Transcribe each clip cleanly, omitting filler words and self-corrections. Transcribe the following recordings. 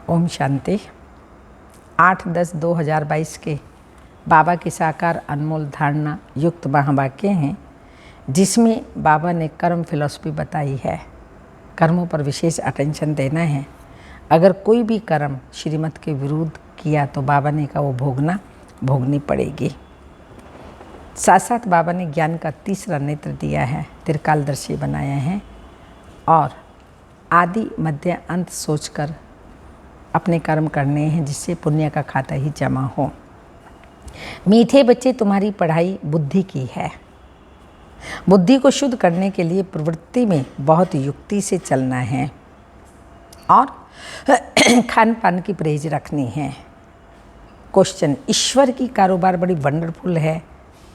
ओम शांति। 8-10-2022 के बाबा की साकार अनमोल धारणा युक्त महावाक्य हैं, जिसमें बाबा ने कर्म फिलॉसफी बताई है। कर्मों पर विशेष अटेंशन देना है। अगर कोई भी कर्म श्रीमत के विरुद्ध किया तो बाबा ने कहा वो भोगनी पड़ेगी। साथ साथ बाबा ने ज्ञान का तीसरा नेत्र दिया है, त्रिकालदर्शी बनाया है और आदि मध्य अंत सोचकर अपने कर्म करने हैं, जिससे पुण्य का खाता ही जमा हो। मीठे बच्चे, तुम्हारी पढ़ाई बुद्धि की है। बुद्धि को शुद्ध करने के लिए प्रवृत्ति में बहुत युक्ति से चलना है और खान पान की परहेज रखनी है। क्वेश्चन, ईश्वर की कारोबार बड़ी वंडरफुल है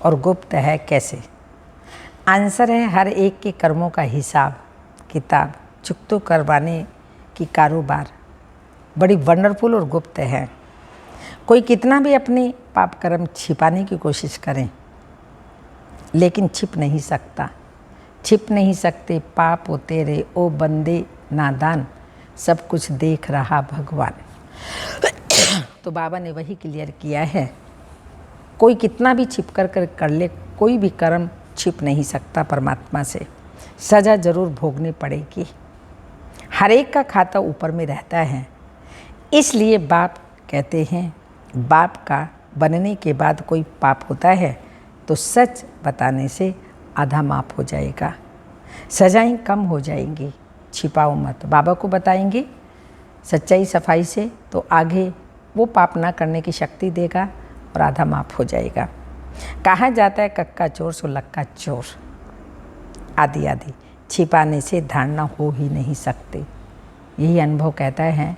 और गुप्त है, कैसे? आंसर है, हर एक के कर्मों का हिसाब किताब चुकतो करवाने की कारोबार बड़ी वंडरफुल और गुप्त है। कोई कितना भी अपने पाप कर्म छिपाने की कोशिश करें, लेकिन छिप नहीं सकते। पाप हो तेरे ओ बंदे नादान, सब कुछ देख रहा भगवान। तो बाबा ने वही क्लियर किया है, कोई कितना भी छिप कर ले, कोई भी कर्म छिप नहीं सकता परमात्मा से। सज़ा जरूर भोगनी पड़ेगी। हर एक का खाता ऊपर में रहता है। इसलिए बाप कहते हैं, बाप का बनने के बाद कोई पाप होता है तो सच बताने से आधा माफ हो जाएगा, सजाएं कम हो जाएंगी। छिपाओ मत, बाबा को बताएंगे सच्चाई सफाई से तो आगे वो पाप ना करने की शक्ति देगा और आधा माफ हो जाएगा। कहा जाता है कक्का चोर सो लक्का चोर, आदि छिपाने से धारणा हो ही नहीं सकते। यही अनुभव कहता है,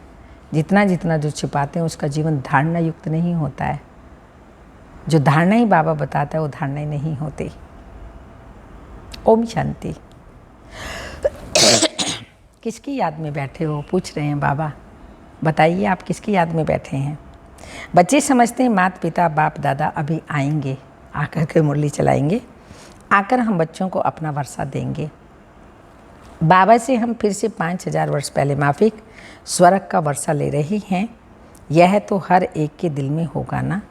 जितना जो छिपाते हैं उसका जीवन धारणा युक्त नहीं होता है। जो धारणा ही बाबा बताता है वो धारणा ही नहीं होती। ओम शांति। किसकी याद में बैठे हो, पूछ रहे हैं बाबा। बताइए आप किसकी याद में बैठे हैं? बच्चे समझते हैं माता पिता बाप दादा अभी आएंगे, आकर के मुरली चलाएंगे, आकर हम बच्चों को अपना वर्षा देंगे। बाबा से हम फिर से 5000 वर्ष पहले माफिक स्वर्ग का वर्षा ले रही हैं। यह तो हर एक के दिल में होगा ना।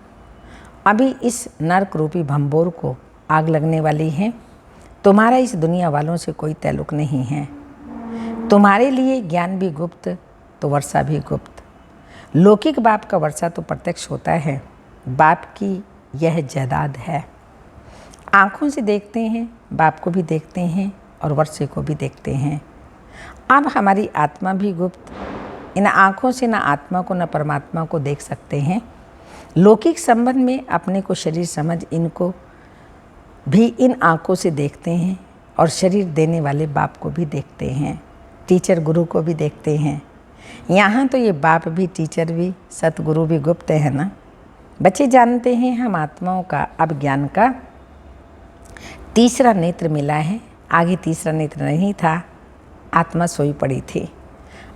अभी इस नरक रूपी भंबोर को आग लगने वाली है। तुम्हारा इस दुनिया वालों से कोई ताल्लुक नहीं है। तुम्हारे लिए ज्ञान भी गुप्त तो वर्षा भी गुप्त। लौकिक बाप का वर्षा तो प्रत्यक्ष होता है। बाप की यह जायदाद है। आँखों से देखते हैं, बाप को भी देखते हैं और वर्षे को भी देखते हैं। अब हमारी आत्मा भी गुप्त। इन आँखों से न आत्मा को न परमात्मा को देख सकते हैं। लौकिक संबंध में अपने को शरीर समझ इनको भी इन आँखों से देखते हैं और शरीर देने वाले बाप को भी देखते हैं, टीचर गुरु को भी देखते हैं। यहाँ तो ये बाप भी टीचर भी सतगुरु भी गुप्त है ना। बच्चे जानते हैं हम आत्माओं का अब ज्ञान का तीसरा नेत्र मिला है। आगे तीसरा नेत्र नहीं था, आत्मा सोई पड़ी थी।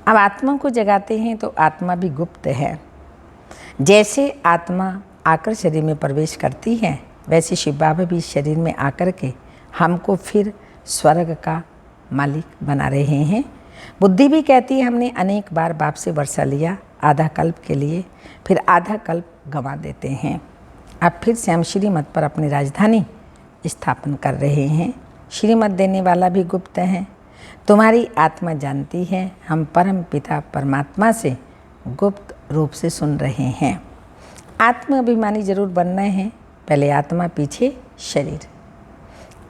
अब आत्मा को जगाते हैं तो आत्मा भी गुप्त है। जैसे आत्मा आकर शरीर में प्रवेश करती है, वैसे शिव बाबा भी शरीर में आकर के हमको फिर स्वर्ग का मालिक बना रहे हैं। बुद्धि भी कहती है हमने अनेक बार बाप से वर्षा लिया, आधा कल्प के लिए, फिर आधा कल्प गंवा देते हैं। अब फिर से हम श्रीमत पर अपनी राजधानी स्थापन कर रहे हैं। श्रीमत देने वाला भी गुप्त है। तुम्हारी आत्मा जानती है हम परम पिता परमात्मा से गुप्त रूप से सुन रहे हैं। आत्मा अभिमानी जरूर बनना है, पहले आत्मा पीछे शरीर।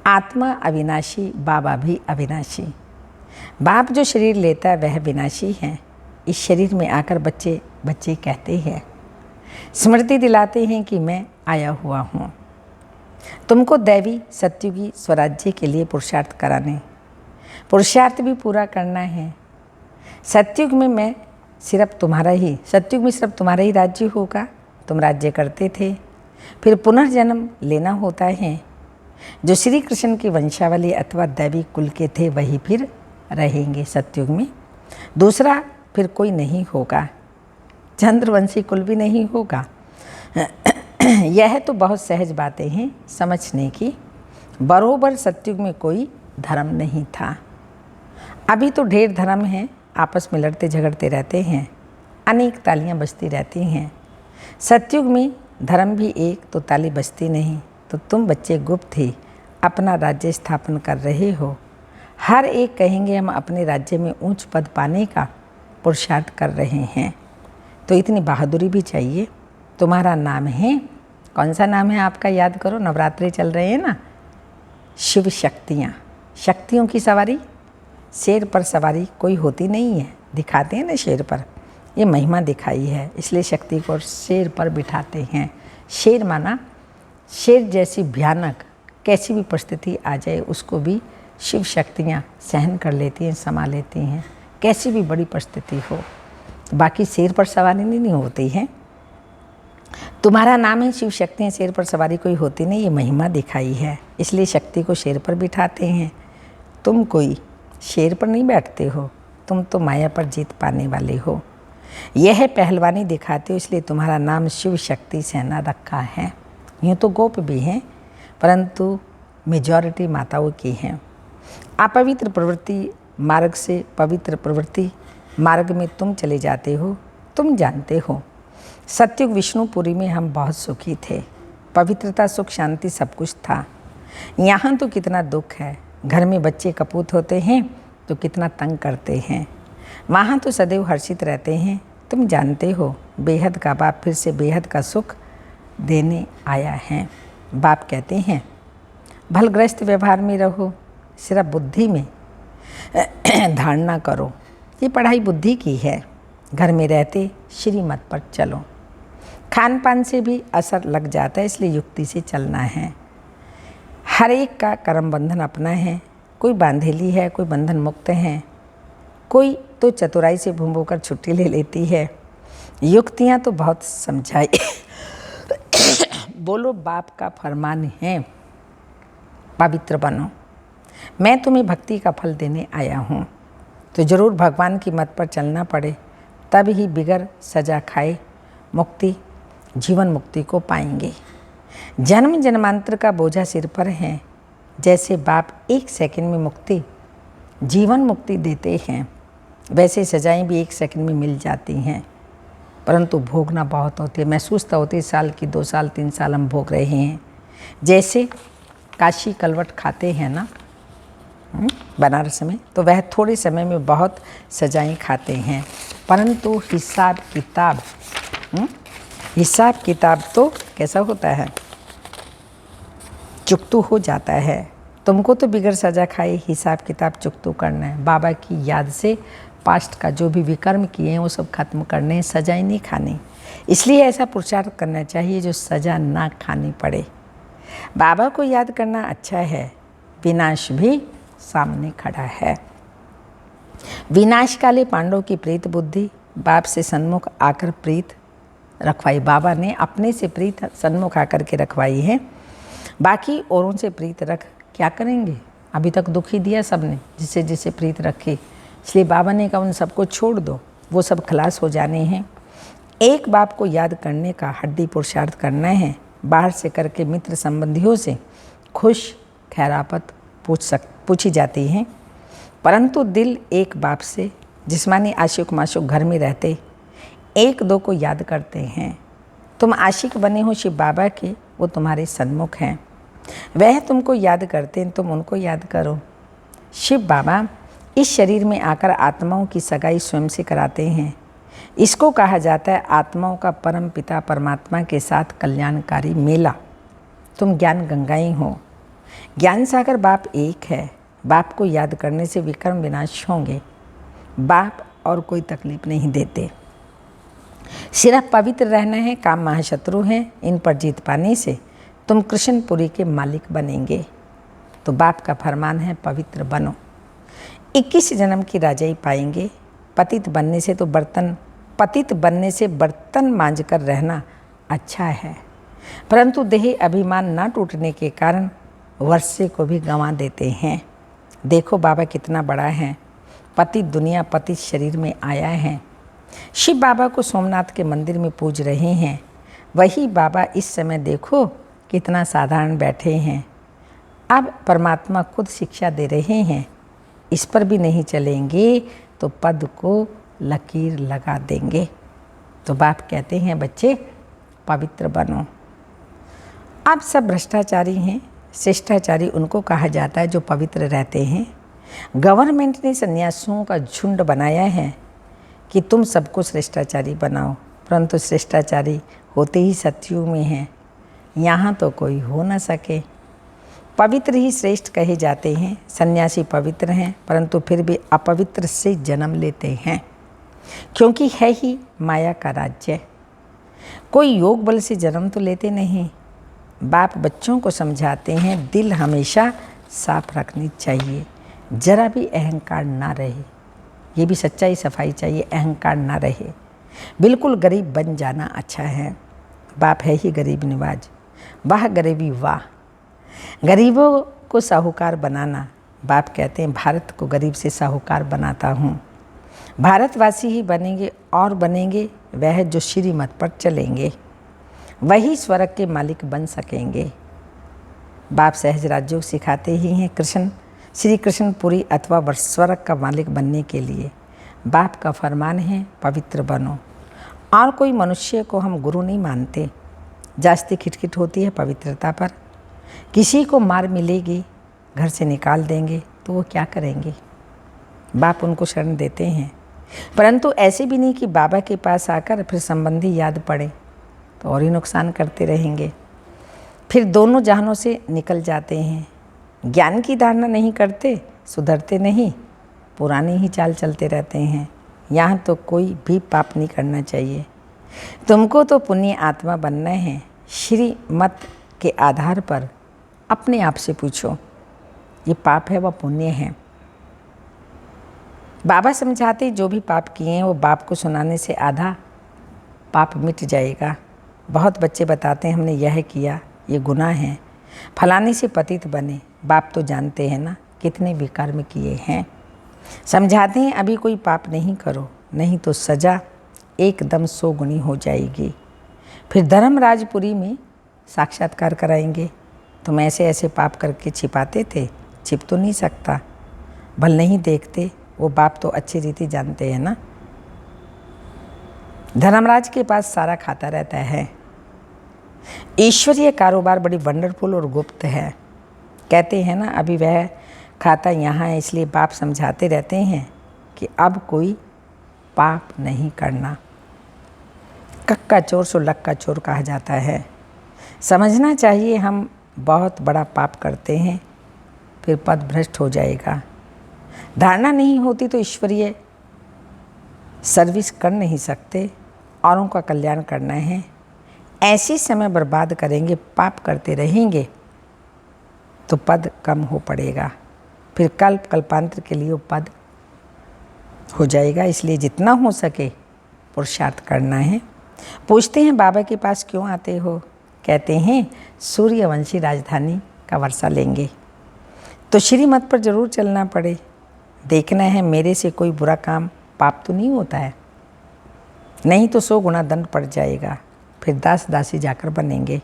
आत्मा अविनाशी, बाबा भी अविनाशी। बाप जो शरीर लेता है वह विनाशी है। इस शरीर में आकर बच्चे कहते हैं, स्मृति दिलाते हैं कि मैं आया हुआ हूँ तुमको दैवी सत्युगी स्वराज्य के लिए पुरुषार्थ भी पूरा करना है। सत्युग में सिर्फ तुम्हारा ही राज्य होगा। तुम राज्य करते थे, फिर पुनर्जन्म लेना होता है। जो श्री कृष्ण की वंशावली अथवा दैवी कुल के थे वही फिर रहेंगे सत्युग में। दूसरा फिर कोई नहीं होगा, चंद्रवंशी कुल भी नहीं होगा। यह तो बहुत सहज बातें हैं समझने की। बरोबर सत्युग में कोई धर्म नहीं था। अभी तो ढेर धर्म हैं, आपस में लड़ते झगड़ते रहते हैं। अनेक तालियां बजती रहती हैं। सतयुग में धर्म भी एक तो ताली बजती नहीं, तो तुम बच्चे गुप्त ही अपना राज्य स्थापन कर रहे हो। हर एक कहेंगे हम अपने राज्य में ऊंच पद पाने का पुरुषार्थ कर रहे हैं। तो इतनी बहादुरी भी चाहिए। तुम्हारा नाम है, कौन सा नाम है आपका, याद करो, नवरात्रि चल रहे हैं ना। शिव शक्तियाँ, शक्तियों की सवारी। शेर पर सवारी कोई होती नहीं है, दिखाते हैं ना शेर पर, ये महिमा दिखाई है, इसलिए शक्ति को शेर पर बिठाते हैं। शेर माना शेर जैसी भयानक कैसी भी परिस्थिति आ जाए उसको भी शिव शक्तियाँ सहन कर लेती हैं, संभाल लेती हैं, कैसी भी बड़ी परिस्थिति हो। बाकी शेर पर सवारी नहीं होती है। तुम्हारा नाम है शिव शक्तियाँ, शेर पर सवारी कोई होती नहीं, ये महिमा दिखाई है, इसलिए शक्ति को शेर पर बिठाते हैं। तुम कोई शेर पर नहीं बैठते हो, तुम तो माया पर जीत पाने वाले हो। यह पहलवानी दिखाते हो, इसलिए तुम्हारा नाम शिव शक्ति सेना रखा है। यूँ तो गोप भी हैं, परंतु मेजॉरिटी माताओं की हैं। अपवित्र प्रवृत्ति मार्ग से पवित्र प्रवृत्ति मार्ग में तुम चले जाते हो। तुम जानते हो सतयुग विष्णुपुरी में हम बहुत सुखी थे, पवित्रता सुख शांति सब कुछ था। यहाँ तो कितना दुख है, घर में बच्चे कपूत होते हैं तो कितना तंग करते हैं। वहाँ तो सदैव हर्षित रहते हैं। तुम जानते हो बेहद का बाप फिर से बेहद का सुख देने आया है। बाप कहते हैं भलग्रस्त व्यवहार में रहो, सिर्फ बुद्धि में धारणा करो। ये पढ़ाई बुद्धि की है। घर में रहते श्रीमत पर चलो। खान पान से भी असर लग जाता है, इसलिए युक्ति से चलना है। हर एक का कर्म बंधन अपना है, कोई बांधेली है, कोई बंधन मुक्त है, कोई तो चतुराई से भूम कर छुट्टी ले लेती है। युक्तियाँ तो बहुत समझाई बोलो बाप का फरमान है पवित्र बनो। मैं तुम्हें भक्ति का फल देने आया हूँ, तो ज़रूर भगवान की मत पर चलना पड़े, तब ही बिगर सजा खाए मुक्ति जीवन मुक्ति को पाएंगे। जन्म जन्मांतर का बोझा सिर पर है। जैसे बाप एक सेकंड में मुक्ति जीवन मुक्ति देते हैं, वैसे सजाएं भी एक सेकंड में मिल जाती हैं, परंतु भोगना बहुत होती है। महसूस तो होती है, साल की 2 साल 3 साल हम भोग रहे हैं। जैसे काशी कलवट खाते हैं ना बनारस में, तो वह थोड़े समय में बहुत सजाएं खाते हैं, परंतु हिसाब किताब तो कैसा होता है, चुकतू हो जाता है। तुमको तो बिगड़ सजा खाए हिसाब किताब चुकतू करना है। बाबा की याद से पास्ट का जो भी विकर्म किए हैं वो सब खत्म करने हैं, सजाएं नहीं खानी। इसलिए ऐसा पुरुषार्थ करना चाहिए जो सजा ना खानी पड़े। बाबा को याद करना अच्छा है, विनाश भी सामने खड़ा है। विनाश काले पांडवों की प्रीत बुद्धि बाप से सन्मुख आकर प्रीत रखवाई। बाबा ने अपने से प्रीत सन्मुख आकर के रखवाई है, बाकी औरों से प्रीत रख क्या करेंगे। अभी तक दुख ही दिया सबने, जिसे जिसे प्रीत रखे, इसलिए बाबा ने कहा उन सबको छोड़ दो, वो सब खलास हो जाने हैं। एक बाप को याद करने का हड्डी पुरुषार्थ करना है। बाहर से करके मित्र संबंधियों से खुश खैरापत पूछी जाती हैं, परंतु दिल एक बाप से जिस्मानी आशिक माशुक घर में रहते एक दो को याद करते हैं। तुम आशिक बने हो शिव बाबा के, वो तुम्हारे सन्मुख हैं, वह तुमको याद करते हैं, तुम उनको याद करो। शिव बाबा इस शरीर में आकर आत्माओं की सगाई स्वयं से कराते हैं। इसको कहा जाता है आत्माओं का परम पिता परमात्मा के साथ कल्याणकारी मेला। तुम ज्ञान गंगाएं हो, ज्ञान सागर बाप एक है। बाप को याद करने से विकर्म विनाश होंगे। बाप और कोई तकलीफ नहीं देते, सिर्फ पवित्र रहना है। काम महाशत्रु हैं, इन पर जीत पाने से तुम कृष्णपुरी के मालिक बनेंगे। तो बाप का फरमान है पवित्र बनो। 21 जन्म की राजाई पाएंगे। पतित बनने से बर्तन मांझ कर रहना अच्छा है, परंतु देह अभिमान ना टूटने के कारण वर्षे को भी गंवा देते हैं। देखो बाबा कितना बड़ा है, पतित दुनिया पतित शरीर में आया है। शिव बाबा को सोमनाथ के मंदिर में पूज रहे हैं, वही बाबा इस समय देखो कितना साधारण बैठे हैं। अब परमात्मा खुद शिक्षा दे रहे हैं, इस पर भी नहीं चलेंगे तो पद को लकीर लगा देंगे। तो बाप कहते हैं बच्चे पवित्र बनो। आप सब भ्रष्टाचारी हैं, शिष्टाचारी उनको कहा जाता है जो पवित्र रहते हैं। गवर्नमेंट ने सन्यासियों का झुंड बनाया है कि तुम सबको श्रेष्ठाचारी बनाओ, परंतु श्रेष्ठाचारी होते ही सतयुग में हैं, यहाँ तो कोई हो न सके। पवित्र ही श्रेष्ठ कहे जाते हैं। सन्यासी पवित्र हैं, परंतु फिर भी अपवित्र से जन्म लेते हैं, क्योंकि है ही माया का राज्य। कोई योग बल से जन्म तो लेते नहीं। बाप बच्चों को समझाते हैं दिल हमेशा साफ रखनी चाहिए, जरा भी अहंकार ना रहे। ये भी सच्चाई सफाई चाहिए, अहंकार ना रहे। बिल्कुल गरीब बन जाना अच्छा है। बाप है ही गरीब निवाज, वाह गरीबी वाह। गरीबों को साहूकार बनाना, बाप कहते हैं भारत को गरीब से साहूकार बनाता हूँ। भारतवासी ही बनेंगे और बनेंगे वह जो श्रीमत पर चलेंगे, वही स्वर्ग के मालिक बन सकेंगे। बाप सहज राजयोग सिखाते ही हैं कृष्ण श्री कृष्णपुरी अथवा स्वर्ग का मालिक बनने के लिए। बाप का फरमान है पवित्र बनो। और कोई मनुष्य को हम गुरु नहीं मानते। जास्ती खिटखिट होती है पवित्रता पर। किसी को मार मिलेगी, घर से निकाल देंगे तो वो क्या करेंगे। बाप उनको शरण देते हैं, परंतु ऐसे भी नहीं कि बाबा के पास आकर फिर संबंधी याद पड़े तो और ही नुकसान करते रहेंगे, फिर दोनों जहानों से निकल जाते हैं। ज्ञान की धारणा नहीं करते, सुधरते नहीं, पुरानी ही चाल चलते रहते हैं। यहाँ तो कोई भी पाप नहीं करना चाहिए। तुमको तो पुण्य आत्मा बनना है। श्रीमत के आधार पर अपने आप से पूछो ये पाप है व पुण्य है। बाबा समझाते जो भी पाप किए हैं वो बाप को सुनाने से आधा पाप मिट जाएगा। बहुत बच्चे बताते हैं हमने यह किया, ये गुनाह है, फलाने से पतित बने। बाप तो जानते हैं ना कितने विकर्म किए हैं। समझाते हैं अभी कोई पाप नहीं करो, नहीं तो सज़ा एकदम 100 गुनी हो जाएगी। फिर धर्मराजपुरी में साक्षात्कार कराएंगे। तुम ऐसे ऐसे पाप करके छिपाते थे, छिप तो नहीं सकता। भल नहीं देखते, वो बाप तो अच्छी रीति जानते हैं ना। धर्मराज के पास सारा खाता रहता है। ईश्वरीय कारोबार बड़ी वंडरफुल और गुप्त है। कहते हैं ना अभी वह खाता यहाँ है, इसलिए बाप समझाते रहते हैं कि अब कोई पाप नहीं करना। कक्का चोर सो लक्का चोर कहा जाता है। समझना चाहिए हम बहुत बड़ा पाप करते हैं, फिर पद भ्रष्ट हो जाएगा। धारणा नहीं होती तो ईश्वरीय सर्विस कर नहीं सकते। औरों का कल्याण करना है, ऐसे समय बर्बाद करेंगे, पाप करते रहेंगे तो पद कम हो पड़ेगा, फिर कल्पांतर के लिए वो पद हो जाएगा। इसलिए जितना हो सके पुरुषार्थ करना है। पूछते हैं बाबा के पास क्यों आते हो? कहते हैं सूर्यवंशी राजधानी का वर्षा लेंगे तो श्रीमत पर जरूर चलना पड़े। देखना है मेरे से कोई बुरा काम पाप तो नहीं होता है, नहीं तो 100 गुना दंड पड़ जाएगा, फिर दास दासी जाकर बनेंगे।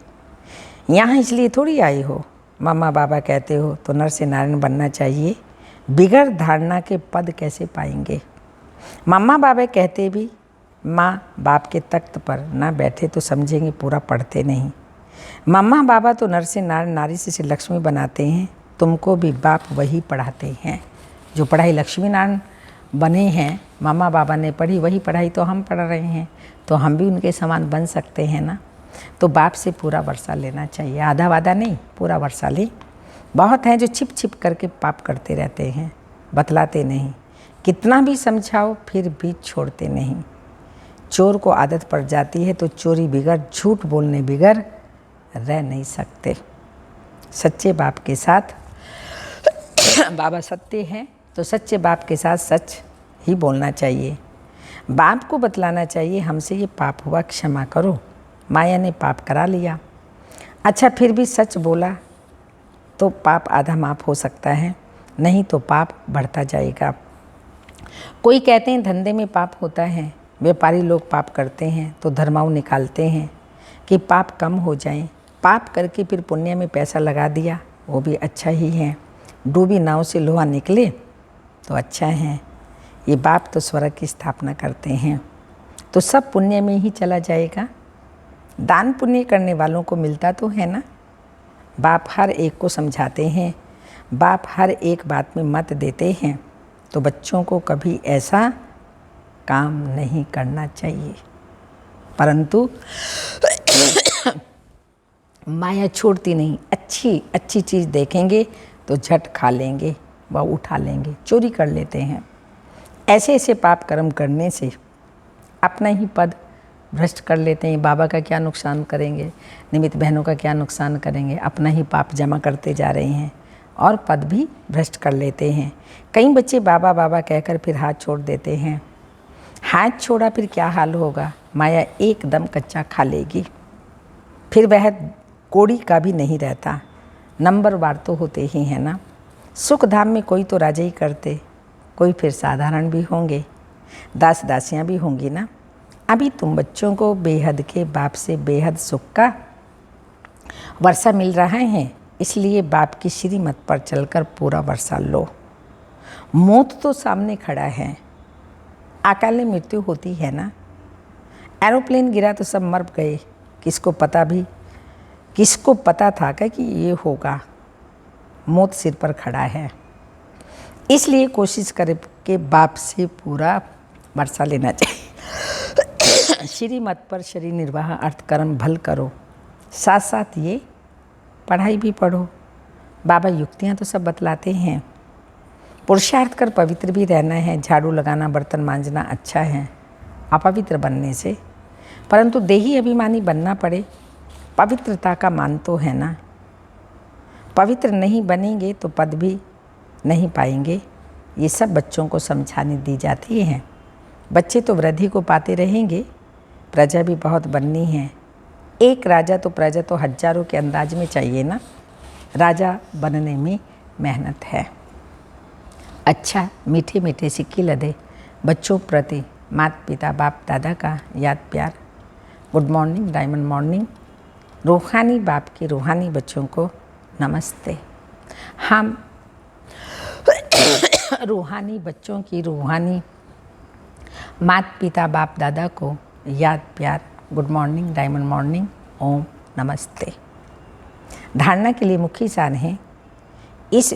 यहाँ इसलिए थोड़ी आए हो, मामा बाबा कहते हो तो नर से नारायण बनना चाहिए। बिगड़ धारणा के पद कैसे पाएंगे? मामा बाबा कहते भी माँ बाप के तख्त पर ना बैठे तो समझेंगे पूरा पढ़ते नहीं। मामा बाबा तो नर से नारायण, नारी से लक्ष्मी बनाते हैं। तुमको भी बाप वही पढ़ाते हैं। जो पढ़ाई लक्ष्मी नारायण बने हैं, मामा बाबा ने पढ़ी, वही पढ़ाई तो हम पढ़ रहे हैं, तो हम भी उनके समान बन सकते हैं ना। तो बाप से पूरा वर्षा लेना चाहिए, आधा वादा नहीं, पूरा वर्षा ले। बहुत हैं जो छिप छिप करके पाप करते रहते हैं, बतलाते नहीं। कितना भी समझाओ फिर भी छोड़ते नहीं। चोर को आदत पड़ जाती है तो चोरी बिगड़, झूठ बोलने बिगड़ रह नहीं सकते। सच्चे बाप के साथ बाबा सत्य हैं तो सच्चे बाप के साथ सच ही बोलना चाहिए। बाप को बतलाना चाहिए हमसे ये पाप हुआ, क्षमा करो, माया ने पाप करा लिया। अच्छा फिर भी सच बोला तो पाप आधा माफ हो सकता है, नहीं तो पाप बढ़ता जाएगा। कोई कहते हैं धंधे में पाप होता है, व्यापारी लोग पाप करते हैं तो धर्माऊ निकालते हैं कि पाप कम हो जाए। पाप करके फिर पुण्य में पैसा लगा दिया, वो भी अच्छा ही है। डूबी नाव से लोहा निकले तो अच्छा है। ये बाप तो स्वर्ग की स्थापना करते हैं। तो सब पुण्य में ही चला जाएगा। दान पुण्य करने वालों को मिलता तो है ना। बाप हर एक को समझाते हैं, बाप हर एक बात में मत देते हैं, तो बच्चों को कभी ऐसा काम नहीं करना चाहिए। परंतु माया छोड़ती नहीं, अच्छी अच्छी चीज़ देखेंगे तो झट खा लेंगे व उठा लेंगे, चोरी कर लेते हैं। ऐसे ऐसे पाप कर्म करने से अपना ही पद भ्रष्ट कर लेते हैं। बाबा का क्या नुकसान करेंगे, निमित्त बहनों का क्या नुकसान करेंगे, अपना ही पाप जमा करते जा रहे हैं और पद भी भ्रष्ट कर लेते हैं। कई बच्चे बाबा बाबा कहकर फिर हाथ छोड़ देते हैं। हाथ छोड़ा फिर क्या हाल होगा, माया एकदम कच्चा खा लेगी, फिर वह कोड़ी का भी नहीं रहता। नंबरवार तो होते ही हैं ना। सुख धाम में कोई तो राजा ही करते, कोई फिर साधारण भी होंगे, दास दासियाँ भी होंगी ना। अभी तुम बच्चों को बेहद के बाप से बेहद सुख का वर्षा मिल रहा है, इसलिए बाप की श्रीमत पर चलकर पूरा वर्षा लो। मौत तो सामने खड़ा है, अकाले मृत्यु होती है ना। एरोप्लेन गिरा तो सब मर गए, किसको पता था कि ये होगा। मौत सिर पर खड़ा है, इसलिए कोशिश करें कि बाप से पूरा वर्षा लेना चाहिए। श्रीमत पर शरीर निर्वाह अर्थ कर्म भल करो, साथ साथ ये पढ़ाई भी पढ़ो। बाबा युक्तियाँ तो सब बतलाते हैं। पुरुषार्थ कर पवित्र भी रहना है। झाड़ू लगाना, बर्तन मांजना अच्छा है अपवित्र बनने से, परंतु देही अभिमानी बनना पड़े, पवित्रता का मान तो है ना। पवित्र नहीं बनेंगे तो पद भी नहीं पाएंगे। ये सब बच्चों को समझाने दी जाती हैं। बच्चे तो वृद्धि को पाते रहेंगे, प्रजा भी बहुत बननी है। एक राजा तो प्रजा तो हजारों के अंदाज में चाहिए ना। राजा बनने में मेहनत है। अच्छा, मीठे मीठे सिक्के लदे बच्चों प्रति माता पिता बाप दादा का याद प्यार। Good morning, diamond morning. रूहानी बाप के रूहानी बच्चों को नमस्ते। हम रूहानी बच्चों की रूहानी माता पिता बाप दादा को याद प्यार। गुड मॉर्निंग, डायमंड मॉर्निंग, ओम नमस्ते। धारणा के लिए मुख्य सार है, इस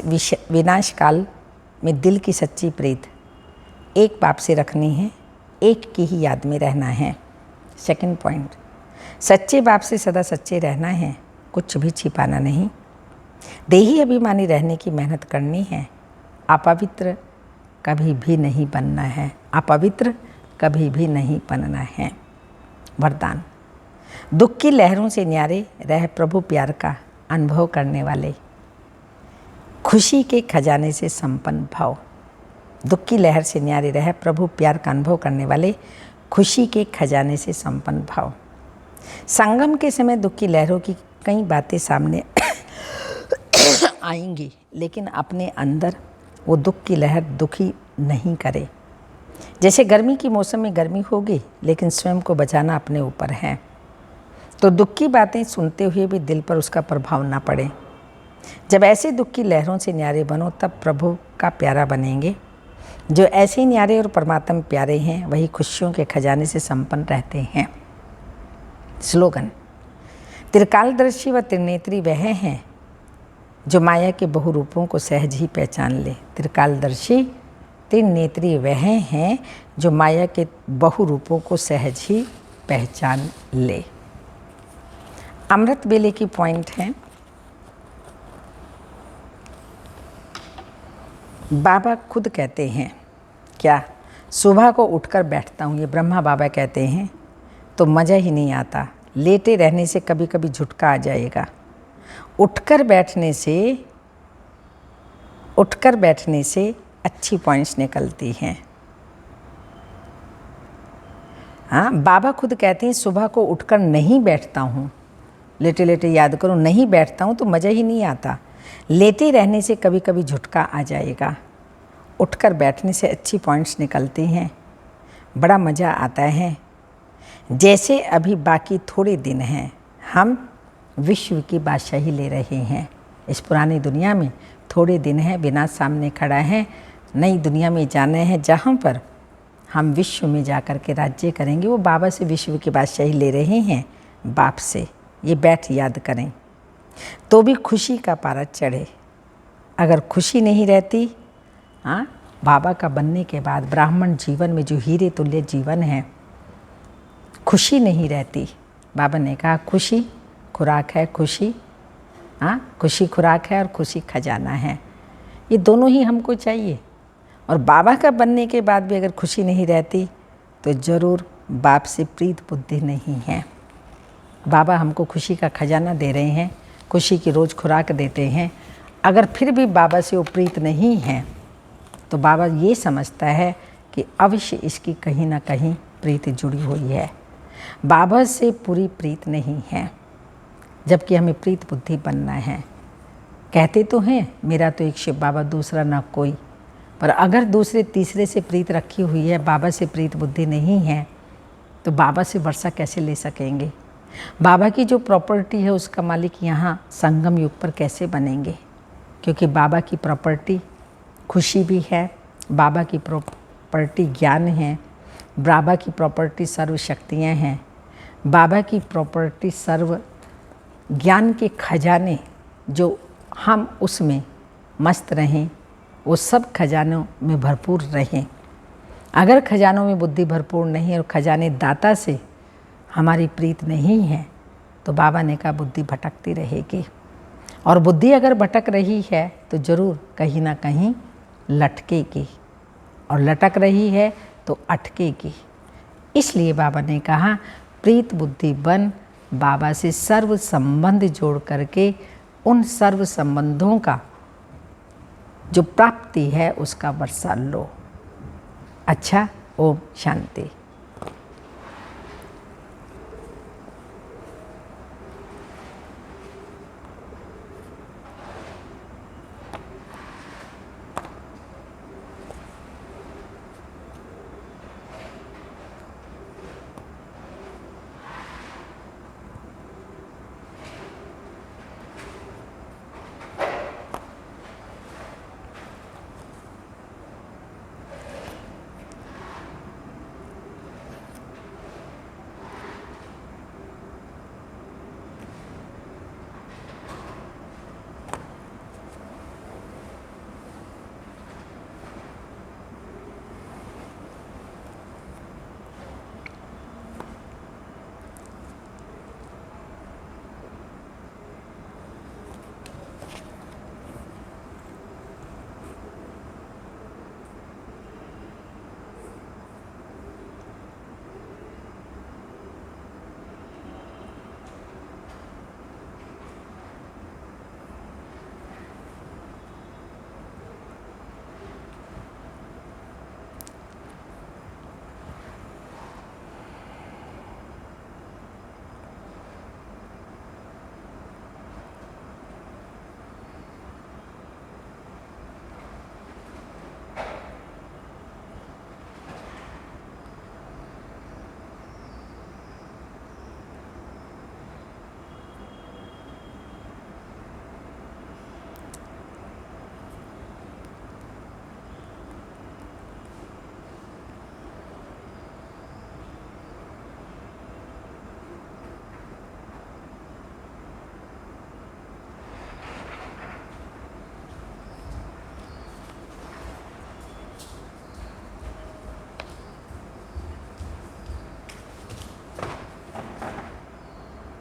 विनाश काल में दिल की सच्ची प्रीत एक बाप से रखनी है, एक की ही याद में रहना है। सेकंड पॉइंट, सच्चे बाप से सदा सच्चे रहना है, कुछ भी छिपाना नहीं। देही अभिमानी रहने की मेहनत करनी है। अपवित्र कभी भी नहीं बनना है, अपवित्र कभी भी नहीं बनना है। वरदान, दुख की लहरों से न्यारे रह प्रभु प्यार का अनुभव करने वाले, खुशी के खजाने से संपन्न भाव। दुख की लहर से न्यारे रह प्रभु प्यार का अनुभव करने वाले, खुशी के खजाने से संपन्न भाव। संगम के समय दुख की लहरों की कई बातें सामने आएंगी, लेकिन अपने अंदर वो दुख की लहर दुखी नहीं करे। जैसे गर्मी की मौसम में गर्मी होगी, लेकिन स्वयं को बचाना अपने ऊपर है। तो दुख की बातें सुनते हुए भी दिल पर उसका प्रभाव ना पड़े। जब ऐसे दुख की लहरों से न्यारे बनो, तब प्रभु का प्यारा बनेंगे। जो ऐसे न्यारे और परमात्मा प्यारे हैं, वही खुशियों के खजाने से संपन्न रहते हैं। स्लोगन, त्रिकालदर्शी व त्रिनेत्री वह हैं जो माया के बहुरूपों को सहज ही पहचान ले। त्रिकालदर्शी त्रिनेत्री वह हैं जो माया के बहुरूपों को सहज ही पहचान ले। अमृत वेले की पॉइंट है, बाबा खुद कहते हैं, क्या सुबह को उठकर बैठता हूँ, ये ब्रह्मा बाबा कहते हैं, तो मज़ा ही नहीं आता। लेटे रहने से कभी कभी झुटका आ जाएगा। उठकर बैठने से अच्छी पॉइंट्स निकलती हैं। हाँ, बाबा खुद कहते हैं सुबह को उठकर नहीं बैठता हूँ, लेटे लेटे याद करूँ, नहीं बैठता हूँ तो मज़ा ही नहीं आता। लेटे रहने से कभी कभी झुटका आ जाएगा। उठकर बैठने से अच्छी पॉइंट्स निकलती हैं, बड़ा मज़ा आता है। जैसे अभी बाकी थोड़े दिन हैं, हम विश्व की बादशाही ले रहे हैं। इस पुरानी दुनिया में थोड़े दिन हैं, विनाश सामने खड़ा है। नई दुनिया में जाना है, जहाँ पर हम विश्व में जा कर के राज्य करेंगे। वो बाबा से विश्व की बादशाही ले रहे हैं, बाप से। ये बैठ याद करें तो भी खुशी का पारा चढ़े। अगर खुशी नहीं रहती, हाँ, बाबा का बनने के बाद ब्राह्मण जीवन में जो हीरे तुल्य जीवन है, खुशी नहीं रहती। बाबा ने कहा खुशी खुराक है, खुशी, हाँ, खुशी खुराक है और खुशी खजाना है। ये दोनों ही हमको चाहिए। और बाबा का बनने के बाद भी अगर खुशी नहीं रहती तो ज़रूर बाप से प्रीत बुद्धि नहीं है। बाबा हमको खुशी का खजाना दे रहे हैं, खुशी की रोज़ खुराक देते हैं। अगर फिर भी बाबा से वो प्रीत नहीं है तो बाबा ये समझता है कि अवश्य इसकी कहीं ना कहीं प्रीत जुड़ी हुई है। बाबा से पूरी प्रीत नहीं है, जबकि हमें प्रीत बुद्धि बनना है। कहते तो हैं मेरा तो एक शिव बाबा, दूसरा ना कोई, पर अगर दूसरे तीसरे से प्रीत रखी हुई है, बाबा से प्रीत बुद्धि नहीं है, तो बाबा से वर्षा कैसे ले सकेंगे? बाबा की जो प्रॉपर्टी है उसका मालिक यहाँ संगम युग पर कैसे बनेंगे? क्योंकि बाबा की प्रॉपर्टी खुशी भी है, बाबा की प्रॉपर्टी ज्ञान है, बाबा की प्रॉपर्टी सर्व शक्तियाँ हैं, बाबा की प्रॉपर्टी सर्व ज्ञान के खजाने, जो हम उसमें मस्त रहें, वो सब खजानों में भरपूर रहें। अगर खजानों में बुद्धि भरपूर नहीं है और खजाने दाता से हमारी प्रीत नहीं है तो बाबा ने कहा बुद्धि भटकती रहेगी। और बुद्धि अगर भटक रही है तो ज़रूर कहीं ना कहीं लटकेगी, और लटक रही है तो अटकेगी। इसलिए बाबा ने कहा प्रीत बुद्धि बन, बाबा से सर्व संबंध जोड़ करके उन सर्व संबंधों का जो प्राप्ति है उसका वर्षा लो। अच्छा, ओम शांति।